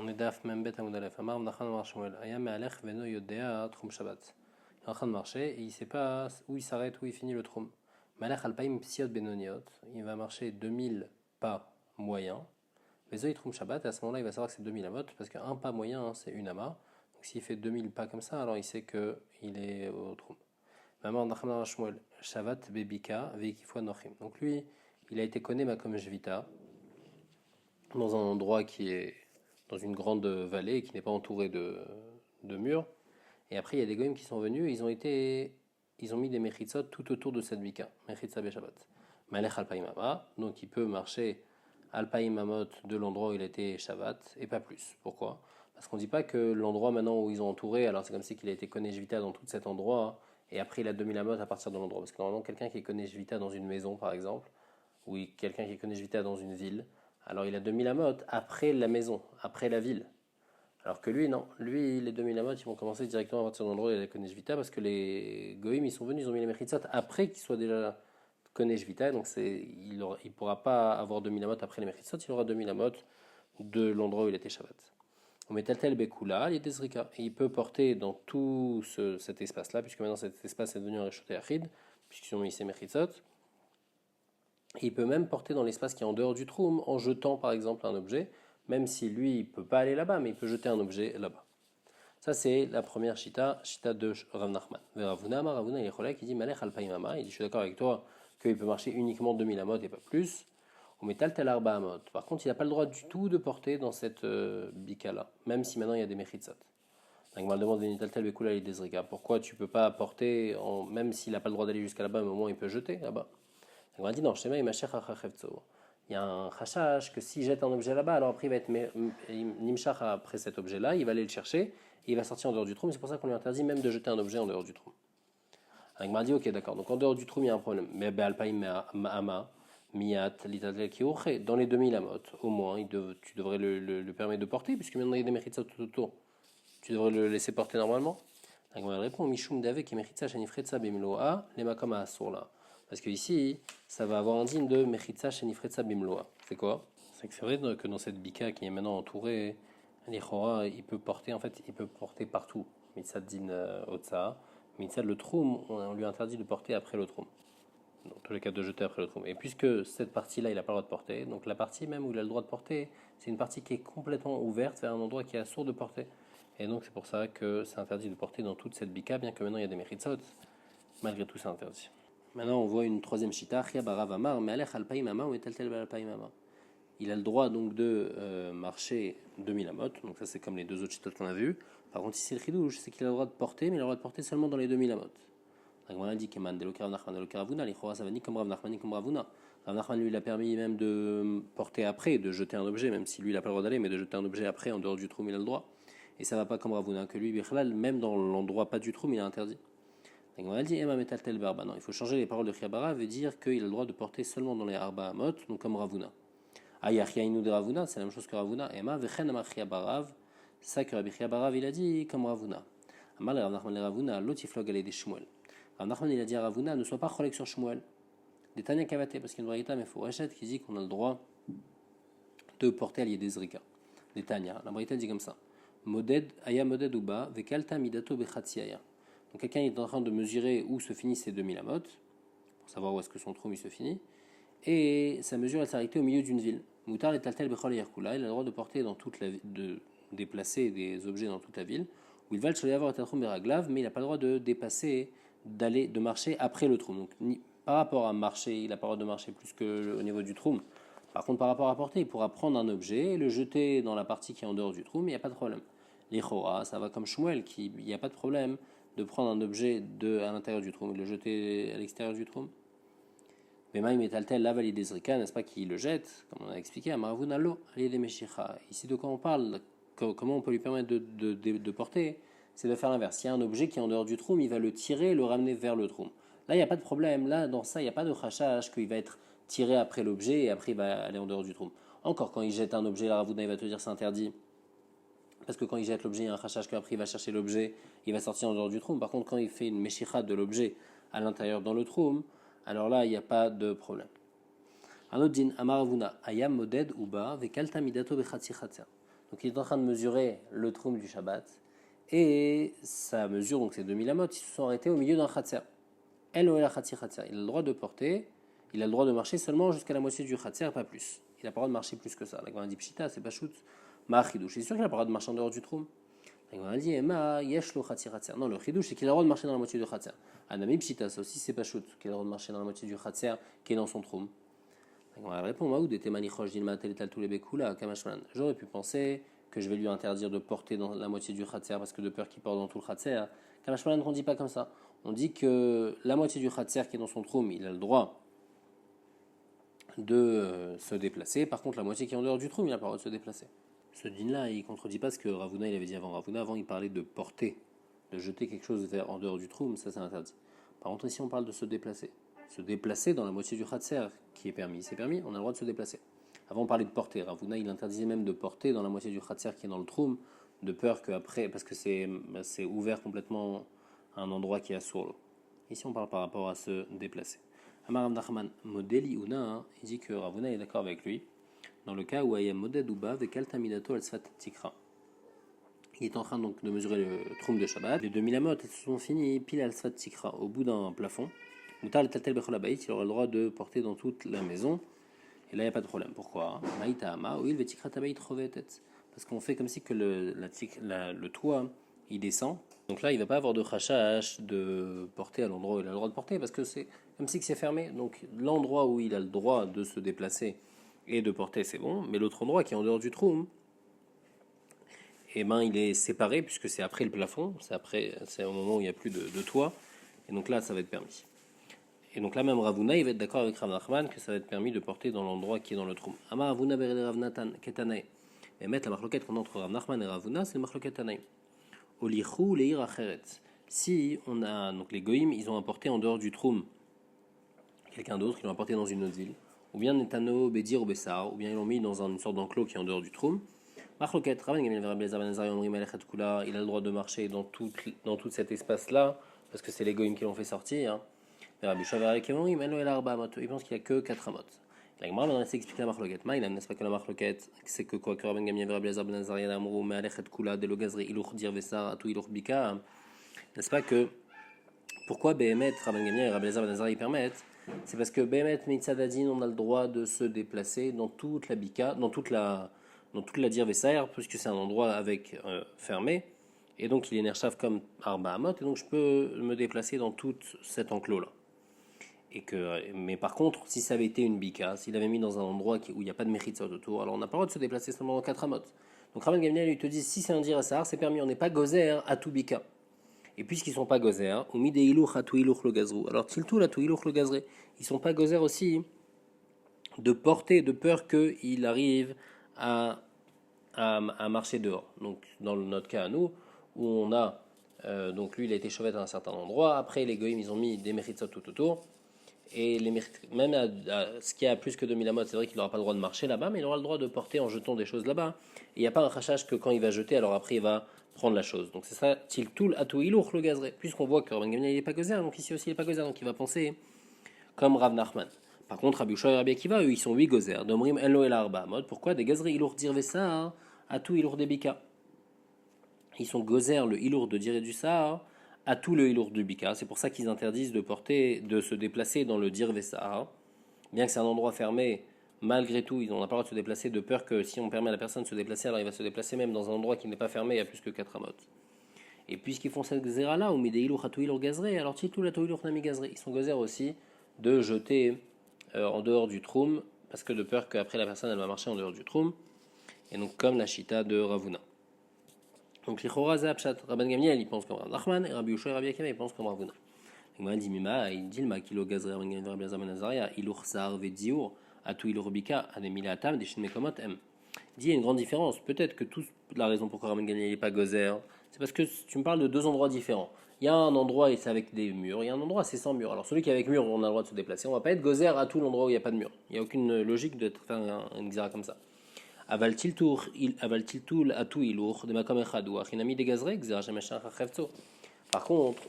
On est daf membet amudalef. Amar Nachman Amar Shmuel. Ayam me'alech veno yodea trum Shabbat. Il est en train de marcher et il ne sait pas où il s'arrête, où il finit le trum. Malech alpaim psiot benoniot. Il va marcher 2000 pas moyens. Vezo trum Shabbat. Et à ce moment-là, il va savoir que c'est 2000 amot parce qu'un pas moyen, c'est une ama. Donc s'il fait 2000 pas comme ça, alors il sait qu'il est au trum. Amar Nachman Amar Shmuel. Shabbat bebika veikifua nochim. Donc lui, il a été connu comme Jvita dans un endroit qui est dans une grande vallée qui n'est pas entourée de murs. Et après, il y a des goïms qui sont venus, ils ont mis des mechitzot tout autour de cette bika, mechitza beshabbat. Malech alpaimama, donc il peut marcher alpaimamot de l'endroit où il était Shabbat, et pas plus. Pourquoi? Parce qu'on ne dit pas que l'endroit maintenant où ils ont entouré, alors c'est comme si qu'il a été connu Jvita dans tout cet endroit, et après il a 2000 amot à partir de l'endroit. Parce que normalement, quelqu'un qui est connu Jvita dans une maison, par exemple, ou quelqu'un qui est connu Jvita dans une ville, alors il a 2000 amot après la maison, après la ville. Alors que lui, non. Lui, les 2000 amot, ils vont commencer directement à partir de l'endroit où il a la Konesh Vita, parce que les Goïm, ils sont venus, ils ont mis les Mechitzot après qu'ils soient déjà Konesh Vita, donc il ne pourra pas avoir 2000 amot après les Mechitzot, il aura 2000 amot de l'endroit où il était Shabbat. On met tel Bekula, il est Desrika. Et il peut porter dans tout cet espace-là, puisque maintenant cet espace est devenu un Réchoté Achid, puisqu'ils ont mis ces Mechitzot. Il peut même porter dans l'espace qui est en dehors du troum en jetant par exemple un objet, même si lui il peut pas aller là-bas, mais il peut jeter un objet là-bas. Ça c'est la première shita de Rav Nachman. Ravuna il est cholek, il dit Malech alpaimama, il dit je suis d'accord avec toi qu'il peut marcher uniquement 2000 amot et pas plus. Au métal tel arba amot. Par contre il n'a pas le droit du tout de porter dans cette bika là, même si maintenant il y a des mechitzot. Donc on demande pourquoi tu peux pas porter, même s'il n'a pas le droit d'aller jusqu'à là-bas, mais au moins il peut jeter là-bas. On a dit non, il y a un chashash que s'il jette un objet là-bas, alors après il va être nimshach après cet objet-là, il va aller le chercher et il va sortir en dehors du trou. C'est pour ça qu'on lui interdit même de jeter un objet en dehors du trou. On m'a dit ok d'accord, donc en dehors du trou il y a un problème. Mais ama miyat litatel kiouche dans les 2000 amot au moins tu devrais le permettre de porter puisque maintenant il y a des mérites tout autour. Tu devrais le laisser porter normalement. On répond mishum dave qui mérite ça shenifretza bimloa les makom asur là. Parce que ici, ça va avoir un digne de Mechitza Shenifretza Bimloa. C'est quoi? C'est que c'est vrai que dans cette bika qui est maintenant entourée, l'Ichora, il peut porter partout. Mitzad din Otsa, Mitzad le Troum, on lui interdit de porter après le Troum. Dans tous les cas, de jeter après le Troum. Et puisque cette partie-là, il n'a pas le droit de porter, donc la partie même où il a le droit de porter, c'est une partie qui est complètement ouverte vers un endroit qui est assourd de porter. Et donc c'est pour ça que c'est interdit de porter dans toute cette bika, bien que maintenant il y a des Mechitzot. Malgré tout, c'est interdit. Maintenant, on voit une troisième shita. Il a le droit donc de marcher 2000 amot. Donc ça, c'est comme les deux autres shitot qu'on a vus. Par contre, ici, le chidouche, c'est qu'il a le droit de porter, mais il a le droit de porter seulement dans les 2000 amot. Donc on a dit Keman, de Rav Nachman, de Ravuna, les ça va ni comme Rav Nachman, ni comme Ravuna. Rav Nachman, lui, il a permis même de porter après, de jeter un objet, même si lui, il n'a pas le droit d'aller, mais de jeter un objet après, en dehors du trou, il a le droit. Et ça va pas comme Ravuna, que lui, même dans l'endroit pas du trou, il a interdit. Donc on a dit Emma metal tel barba. Non, il faut changer les paroles de Chiabara et dire qu'il a le droit de porter seulement dans les arba amot, donc comme Ravuna. Ayachiainu de Ravuna, c'est la même chose que Ravuna. Emma vechen ama Chiabarav, ça que Rabbi Chiabarav il a dit comme Ravuna. Amal Rav Nachman le Ravuna, l'otiflog allait des Shmuel. Rav Nachman il a dit à Ravuna, ne sois pas cholek sur Shmuel. Des Tanya Kavate, parce qu'il y a une braïta, mais il faut rachet qui dit qu'on a le droit de porter allié des Zrika. Des Tanya. La braïta dit comme ça. Moded, aya moded uba, vekalta midato bechatsiaya. Donc quelqu'un est en train de mesurer où se finissent ces 2000 amot, pour savoir où est-ce que son trou se finit, et sa mesure elle s'est arrêtée au milieu d'une ville. Moutar et taltel bechol yerkula, il a le droit de porter dans toute la de déplacer des objets dans toute la ville. Où il va le avoir un trou beraglav, mais il n'a pas le droit de dépasser, de marcher après le trou. Donc par rapport à marcher, il n'a pas le droit de marcher plus que au niveau du trou. Par contre, par rapport à porter, il pourra prendre un objet et le jeter dans la partie qui est en dehors du trou, mais il n'y a pas de problème. Les chora, ça va comme Shmuel, il n'y a pas de problème de prendre un objet à l'intérieur du trou et de le jeter à l'extérieur du trou. Mais Maïm et Taltel, là, valide des Zrika, n'est-ce pas, qui le jette, comme on a expliqué, à Maravunalo, allez des Meshicha. Ici, de quoi on parle, comment on peut lui permettre de porter, c'est de faire l'inverse. S'il y a un objet qui est en dehors du trou, il va le tirer et le ramener vers le trou. Là, il n'y a pas de problème. Là, dans ça, il n'y a pas de khashash qu'il va être tiré après l'objet et après il va aller en dehors du trou. Encore, quand il jette un objet, la Ravuna, il va te dire c'est interdit. Parce que quand il jette l'objet, il y a un khashash qu'après il va chercher l'objet, il va sortir en dehors du trou. Par contre, quand il fait une meshicha de l'objet à l'intérieur dans le trou, alors là, il n'y a pas de problème. Un autre din, Amaravuna, Ayam moded uba vekalta midato bechatsi. Donc Donc il est en train de mesurer le troum du Shabbat. Et sa mesure, donc c'est 2000 amot, ils se sont arrêtés au milieu d'un khatser. El ou el khatser. Il a le droit de porter, il a le droit de marcher seulement jusqu'à la moitié du khatser, pas plus. Il n'a pas le droit de marcher plus que ça. La Gemara dit pshita, c'est pas shoot. Ma'achidouche. C'est sûr qu'il n'a pas le droit de marcher en dehors du troum. La Gemara dit Ema yesh lo khatser. Non, le chidouche, c'est qu'il a le droit de marcher dans la moitié du khatser. Anami pshita, ça aussi c'est pas shoot, qu'il a le droit de marcher dans la moitié du khatser qui est dans son troum. La Gemara répond Maoud était manichosh dilma tel tal tous les bekula kamashman. J'aurais pu penser que je vais lui interdire de porter dans la moitié du khatser parce que de peur qu'il porte dans tout le khatser. Kamashman, on ne dit pas comme ça. On dit que la moitié du khatser qui est dans son troum, il a le droit de se déplacer. Par contre, la moitié qui est en dehors du troum, il n'a pas le droit de se déplacer. Ce din-là, il ne contredit pas ce que Ravuna il avait dit avant. Ravuna, avant, il parlait de porter, de jeter quelque chose vers en dehors du troum, ça c'est interdit. Par contre, ici, on parle de se déplacer. Se déplacer dans la moitié du khatser qui est permis. C'est permis, on a le droit de se déplacer. Avant, on parlait de porter. Ravuna, il interdisait même de porter dans la moitié du khatser qui est dans le troum, de peur qu'après, parce que c'est ouvert complètement à un endroit qui est assourd l'eau. Ici, on parle par rapport à se déplacer. Amar Abdachman Modeli Una, il dit que Ravuna est d'accord avec lui, dans le cas où Ayam Moded Uba Vekal Tamidato Al Sfat Tikra. Il est en train donc de mesurer le troum de Shabbat. Les 2000 amot sont finis pile Al Sfat Tikra, au bout d'un plafond. Moutar le Tatel Bechol Abayit, il aura le droit de porter dans toute la maison. Et là, il n'y a pas de problème. Pourquoi Maïta Ama, ou il Vetikra Tabayit Rovetet. Parce qu'on fait comme si que le toit, il descend. Donc là, il ne va pas avoir de khashash de porter à l'endroit où il a le droit de porter, parce que c'est comme si que c'est fermé. Donc l'endroit où il a le droit de se déplacer et de porter, c'est bon. Mais l'autre endroit qui est en dehors du trou, eh ben, il est séparé, puisque c'est après le plafond, c'est au moment où il n'y a plus de toit. Et donc là, ça va être permis. Et donc là, même Ravuna, il va être d'accord avec Rav Nachman que ça va être permis de porter dans l'endroit qui est dans le trou. Amar Ravuna bered Rav Natan ketanae. Et mettre la marloquette qu'on a entre Rav Nachman et Ravuna, c'est le marloquette tanaï. Olichou leir acheret. Si on a donc les goïms, ils ont apporté en dehors du troum quelqu'un d'autre, ils l'ont apporté dans une autre ville, ou bien Netano Bedir ou Bessar, ou bien ils l'ont mis dans une sorte d'enclos qui est en dehors du troum. Marloquette Rav Gamliel Rabbi Elazar ben Azariah Omri Melechet Kula, il a le droit de marcher dans tout cet espace là parce que c'est les goïms qui l'ont fait sortir. Rabbi Shavar Kemori Melo El Arba Amot, il pense qu'il n'y a que 4 amot. La Gemara va expliquer la marloquette. Maïlam, n'est-ce pas que la marloquette, c'est que quoi que Rabbi Gamliel Rabbi Elazar ben Azariah Amrou Melechet Kula de Logazri Iluch Dir Vesar Atu Iluch Bika, n'est-ce pas que pourquoi Behemet Rabbi Gamliel et Rabbi Elazar ben Azariah permettent? C'est parce que Behemet Mitzadadin, on a le droit de se déplacer dans toute la Bika, dans toute la Dir Vesar, puisque c'est un endroit avec fermé, et donc il est nershav comme Arba Amot, et donc je peux me déplacer dans tout cet enclos là. Mais par contre, si ça avait été une bika, s'il avait mis dans un endroit où il n'y a pas de mechitsot autour, alors on n'a pas le droit de se déplacer seulement dans 4 amot. Donc Rabban Gamliel il te dit, si c'est un dir asar, c'est permis, on n'est pas gozer à tout bika. Et puisqu'ils ne sont pas gozer, ou mi de ilouch à tout ilouch le gazrou, alors tiltou à tout ilouch le gazré, ils ne sont pas gozer aussi de porter, de peur qu'il arrive à marcher dehors. Donc dans notre cas à nous, où on a, donc lui il a été chauvet à un certain endroit, après les goïms ils ont mis des mechitsot tout autour. Et même à ce qui a plus que 2000 amot, c'est vrai qu'il n'aura pas le droit de marcher là-bas, mais il aura le droit de porter en jetant des choses là-bas. Et il n'y a pas un rachage que quand il va jeter, alors après il va prendre la chose. Donc c'est ça, tiltoul atou ilouch le gazré. Puisqu'on voit que Rabban Gamliel il n'est pas gozer, donc ici aussi il n'est pas gozer, donc il va penser comme Rav Nachman. Par contre, Rabbi Yoshua et Rabbi Akiva, eux, ils sont 8 gozer. Domrim elo el arba mode. Pourquoi des gazré ilouch dir vesa atou ilouch debika. Ils sont gozer le ilouch de dire du sa à tout le hilour du bika. C'est pour ça qu'ils interdisent de se déplacer dans le dir Sahara. Bien que c'est un endroit fermé, malgré tout, ils n'ont pas le droit de se déplacer de peur que si on permet à la personne de se déplacer, alors il va se déplacer même dans un endroit qui n'est pas fermé, il y a plus que 4 amot. Et puisqu'ils font cette gzera là, ou mi de hilour à tout hilour gazré, alors titou la tout hilour nami gazré, ils sont gozer aussi de jeter en dehors du troum, parce que de peur qu'après la personne elle va marcher en dehors du troum, et donc comme la chita de Ravuna. Donc les Chorazah Pshat, Rabban Gamliel il pense comme Rav Nachman et Rabbi Yoshua et Rabbi Akiva il pense comme Ravuna. Il dit Mima, il dit le makilo gazre Rabban Gamliel Rabbi Elazar ben Azariah ilur sar vediour atu ilur bika ademila atam deshin mekomot em. Il dit il y a une grande différence. Peut-être que toute la raison pourquoi Rabban Gamliel n'est pas gozer, c'est parce que tu me parles de deux endroits différents. Il y a un endroit et c'est avec des murs, il y a un endroit c'est sans mur. Alors celui qui est avec mur, on a le droit de se déplacer. On va pas être gozer à tout l'endroit où il n'y a pas de mur. Il n'y a aucune logique de faire une gzera comme ça. Aval tiltoul atou ilour de makom echad ou achinami de gazrek zera shemeshach achevtso. Par contre,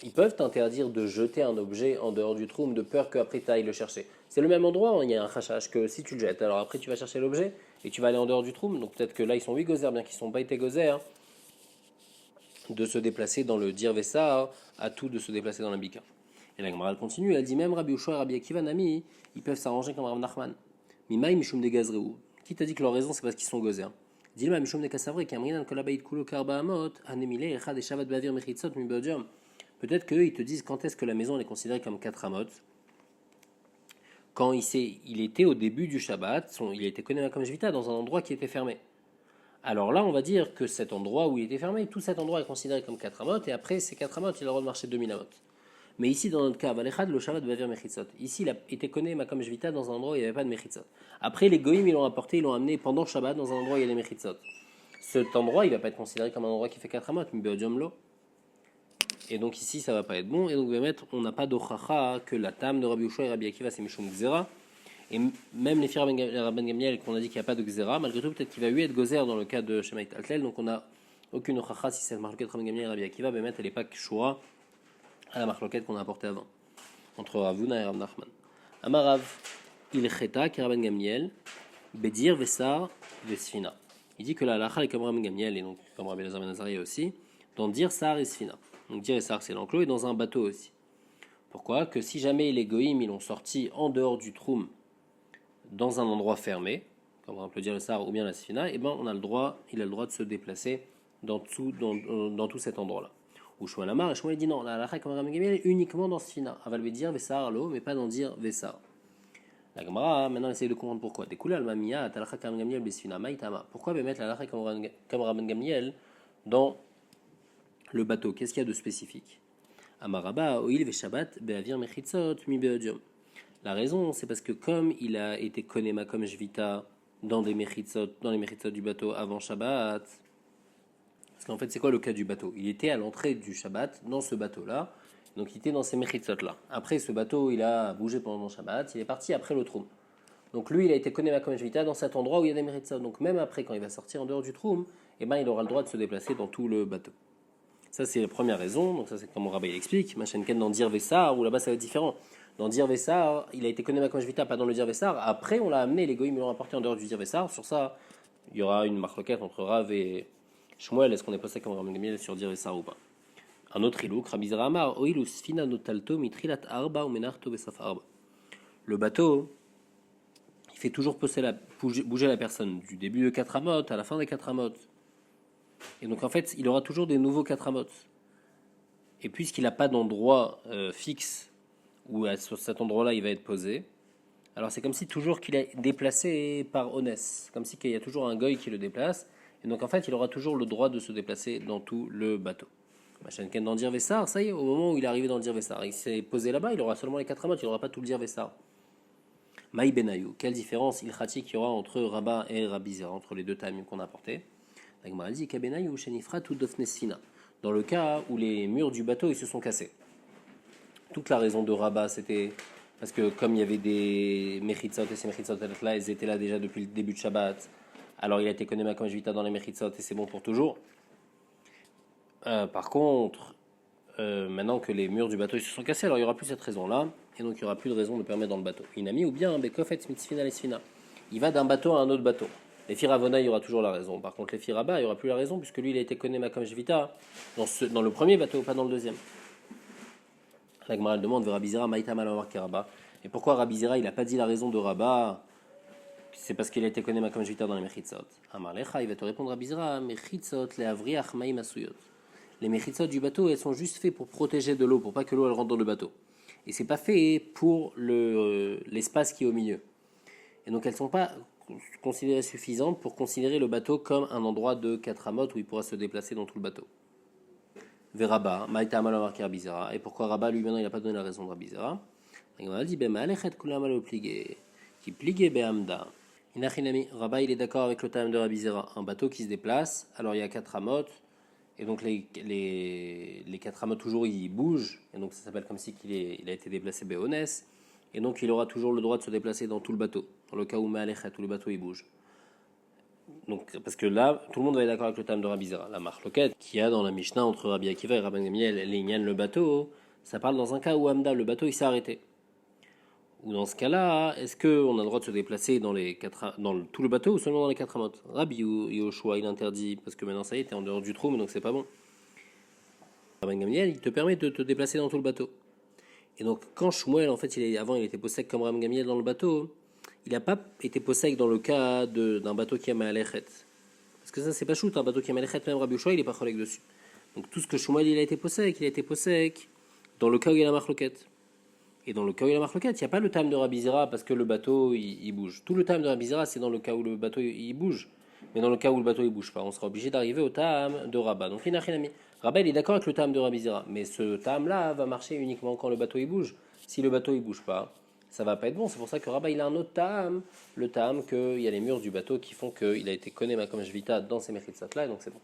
ils peuvent t'interdire de jeter un objet en dehors du troum de peur qu'après tu ailles le chercher. C'est le même endroit, il y a un khashash que si tu le jettes, alors après tu vas chercher l'objet, et tu vas aller en dehors du troum, donc peut-être que là ils sont 8 gozer, bien qu'ils ne sont pas été gozer, de se déplacer dans le dir vessa, à tout de se déplacer dans la bika. Et la Gemara elle continue, elle dit même Rabbi Ushua et Rabbi Akiva Nami, ils peuvent s'arranger comme Rav Nachman. Mimaï Mishum de Gazreou. Qui t'a dit que leur raison c'est parce qu'ils sont gozer? Dilma Mishum de Kassavre, Kamrinan Kolabait Kulo Karba Amot, Anemile, Echad et Shabbat Bavir Mechitzot Mibodium. Peut-être qu'eux ils te disent quand est-ce que la maison elle est considérée comme 4 amot. Quand il était au début du Shabbat, il a été connu comme Jvita dans un endroit qui était fermé. Alors là, on va dire que cet endroit où il était fermé, tout cet endroit est considéré comme 4 amot, et après ces 4 amot, il a le droit de marcher 2000 amot. Mais ici, dans notre cas, Valechad, le Shabbat Bavir Mechitzot. Ici, il a été connu comme Jvita dans un endroit où il n'y avait pas de Mechitzot. Après, les Goïm, ils l'ont apporté, ils l'ont amené pendant Shabbat dans un endroit où il y a des Mechitzot. Cet endroit, il ne va pas être considéré comme un endroit qui fait 4 amot, mais Beodium lo. Et donc ici, ça ne va pas être bon. Et donc, on n'a pas d'ochacha que la tame de Rabbi Ushua et Rabbi Akiva, c'est Mishum Gzera. Et même les Rabban Gamliel, qu'on a dit qu'il n'y a pas de Gzera, malgré tout, peut-être qu'il va lui être Gozer dans le cas de Shemait Altel. Donc on n'a aucune ochacha si cette marloquette Rabban Gamliel et Rabbi Akiva, elle n'est pas Kshua à la marloquette qu'on a apportée avant, entre Ravuna et Rav Nachman. Amarav, il cheta qui Rabban Gamliel, Bedir, Vessar, Vesfina. Il dit que la halacha est comme Rabban Gamliel, et donc comme Rabbi Elazar ben Azariah aussi, dans Dir, Sar et Sfina. Donc Dir et Sar, c'est l'enclos, et dans un bateau aussi. Pourquoi? Que si jamais les Goïm, ils l'ont sorti en dehors du Troum, dans un endroit fermé, comme on peut dire le Sahar ou bien la Sfina, et ben il a le droit de se déplacer dans tout cet endroit-là. Ou Shmuel Amar, et Shmuel dit non, la halakha comme Rabban Gamliel uniquement dans Sfina. Aval veut dire Vessar lo, mais pas dans dire Vessar. La Gemara maintenant essaye de comprendre pourquoi. Découle al mamia, halakha comme Rabban Gamliel besfina maïtama. Pourquoi mettre la halakha comme Rabban Gamliel dans le bateau? Qu'est-ce qu'il y a de spécifique? Amaraba oil ve Shabbat beavir mechitzot mi beodium. La raison, c'est parce que comme il a été konema comme Jvita dans les mechitzot du bateau avant Shabbat, parce qu'en fait, c'est quoi le cas du bateau? Il était à l'entrée du Shabbat dans ce bateau-là, donc il était dans ces mechitzot-là. Après, ce bateau, il a bougé pendant le Shabbat, il est parti après le Troum. Donc lui, il a été konema comme Jvita dans cet endroit où il y a des mechitzot. Donc même après, quand il va sortir en dehors du Troum, eh ben, il aura le droit de se déplacer dans tout le bateau. Ça, c'est la première raison. Donc ça, c'est comme Rabbi l'explique. Machenken dans Dir Vessar, où là-bas, ça va être différent. Dans Dir Vessar, il a été connu comme Jvita, pas dans le Dir Vessar. Après, on l'a amené, les Goïm l'ont apporté en dehors du Dir Vessar. Sur ça, il y aura une marloquette entre Rav et Shmuel. Est-ce qu'on est passé comme Rabban Gamliel sur Dir Vessar ou pas? Un autre ilouk, Rabbi Zera Amar, Oilu Sfina Notalto Mitrilat Arba ou Menarto Besaf Arba. Le bateau, il fait toujours bouger la personne du début de 4 amot à la fin des 4 amot. Et donc en fait, il aura toujours des nouveaux 4 amot. Et puisqu'il n'a pas d'endroit fixe où sur cet endroit-là il va être posé, alors c'est comme si toujours qu'il est déplacé par Onès, comme si qu'il y a toujours un goy qui le déplace. Et donc en fait, il aura toujours le droit de se déplacer dans tout le bateau. Machenken dans Dir Vessar, ça y est, au moment où il est arrivé dans Dir Vessar, il s'est posé là-bas, il aura seulement les 4 amot, il n'aura pas tout le Dir Vessar. Maï Benayou, quelle différence il qu'il y aura entre Rabat et Rabbi Zera, entre les deux tamim qu'on a apportés? La Gemara dit Kabenayou Shenifra tout Dofnesina. Dans le cas où les murs du bateau ils se sont cassés. Toute la raison de Rabat, c'était parce que comme il y avait des mechitzot et ces mechitzot là, ils étaient là déjà depuis le début de Shabbat. Alors il a été connu comme Jvita dans les mechitzot et c'est bon pour toujours. Par contre, maintenant que les murs du bateau ils se sont cassés, alors il n'y aura plus cette raison-là, et donc il n'y aura plus de raison de permettre dans le bateau. Inami ou bien Bekofet Mitzfina Lesfina. Il va d'un bateau à un autre bateau. Les Firavona, il y aura toujours la raison. Par contre, les Firaba, il n'y aura plus la raison, puisque lui, il a été connu comme Jvita dans le premier bateau, pas dans le deuxième. La Gemara demande vers Rabbi Zera, Maïta Malamar Keraba. Et pourquoi Rabbi Zera, il n'a pas dit la raison de Rabat? C'est parce qu'il a été connu comme Jvita dans les Mechitzot. Amarlecha, il va te répondre Rabbi Zera, Mechitzot, les Avriach Maïm Asuyot. Les Mechitzot du bateau, elles sont juste faites pour protéger de l'eau, pour pas que l'eau elle rentre dans le bateau. Et c'est pas fait pour l'espace qui est au milieu. Et donc elles sont pas considérées suffisantes pour considérer le bateau comme un endroit de 4 amot où il pourra se déplacer dans tout le bateau. Veraba, Maïta Amal marqué Rabbi Zera. Et pourquoi Rabat, lui maintenant, il n'a pas donné la raison de Rabbi Zera? Il a dit Bema Alechet Kulam Alo Pligé, qui pliguait Behamda. Inachinami, Rabat, il est d'accord avec le time de Rabbi Zera. Un bateau qui se déplace, alors il y a 4 amot, et donc les 4 amot toujours ils bougent, et donc ça s'appelle comme si il a été déplacé Béonès. Et donc il aura toujours le droit de se déplacer dans tout le bateau, dans le cas où Ma'alechet, tout le bateau il bouge. Donc, parce que là, tout le monde va être d'accord avec le terme de Rabbi Zera. La marloquette qu'il y a dans la Mishnah entre Rabbi Akiva et Rabban Gamliel, l'Inyan, le bateau, ça parle dans un cas où Hamda, le bateau il s'est arrêté. Ou dans ce cas-là, est-ce qu'on a le droit de se déplacer dans tout le bateau ou seulement dans les 4 amotes? Rabbi Yoshua, il interdit, parce que maintenant ça y est, t'es en dehors du trou, donc c'est pas bon. Rabban Gamliel, il te permet de te déplacer dans tout le bateau. Et donc, quand Shmuel, en fait, avant, il était possèque comme Rabban Gamliel dans le bateau, il n'a pas été possèque dans le cas d'un bateau qui a Maalechet. Parce que ça, c'est pas shoot, un bateau qui a Maalechet, même Rabbi Yoshua, il n'est pas cholek dessus. Donc, tout ce que Shmuel, il a été possèque dans le cas où il y a la marloquette. Et dans le cas où il y a la marloquette, il n'y a pas le time de Rabbi Zera parce que le bateau, il bouge. Tout le time de Rabbi Zera, c'est dans le cas où le bateau, il bouge. Mais dans le cas où le bateau, il bouge pas, on sera obligé d'arriver au time de Rabat. Donc, Rabat, il est d'accord avec le time de Rabbi Zera. Mais ce time-là va marcher uniquement quand le bateau, il bouge. Si le bateau, il bouge pas, ça va pas être bon. C'est pour ça que Rabat, il a un autre time. Le time qu'il y a les murs du bateau qui font qu'il a été connu comme Jvita dans ces Mechitsat là, et donc c'est bon.